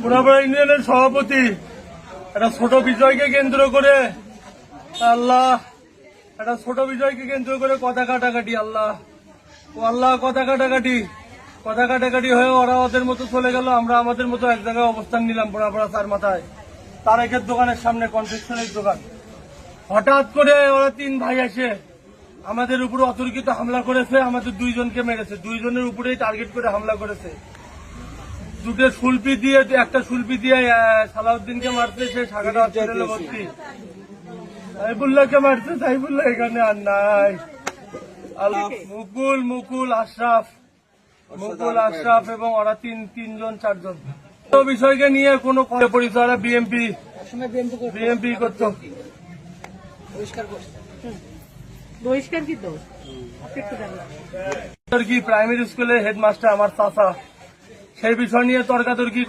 মুনাপাড়া ইউনিয়নের সভাপতি একটা ছোট বিষয়কে কেন্দ্র করে আল্লাহ একটা ছোট বিষয়কে কেন্দ্র করে কথা কাটাকাটি আল্লাহ কথা কাটাকাটি হয়ে ওরা ওদের মতো চলে গেল। আমরা আমাদের মতো এক জায়গায় অবস্থান নিলাম মুনাপাড়া চার মাথায় তারেকের দোকানের সামনে, কনফেকশনের দোকান। হঠাৎ করে ওরা তিন ভাই এসে আমাদের উপর অতর্কিত হামলা করেছে, আমাদের দুইজনকে মেরেছে, দুইজনের উপরেই টার্গেট করে হামলা করেছে। দুটো সুলপি দিয়ে, একটা সুলপি দিয়ে সালাউদ্দিনকে মারছে, সে সাগাটা হসপিটালে ভর্তি। সাইফুল্লাহকে মারছে, সাইফুল্লাহ এখানে আর নাই। মুকুল আশরাফ এবং ওরা তিনজন চারজন। বিষয়কে নিয়ে কোনো পরিচয় বিএমপি করত। প্রাইমারি স্কুলের হেডমাস্টার আমার চাচা, সেই বিষয় নিয়ে তর্কাতর্কি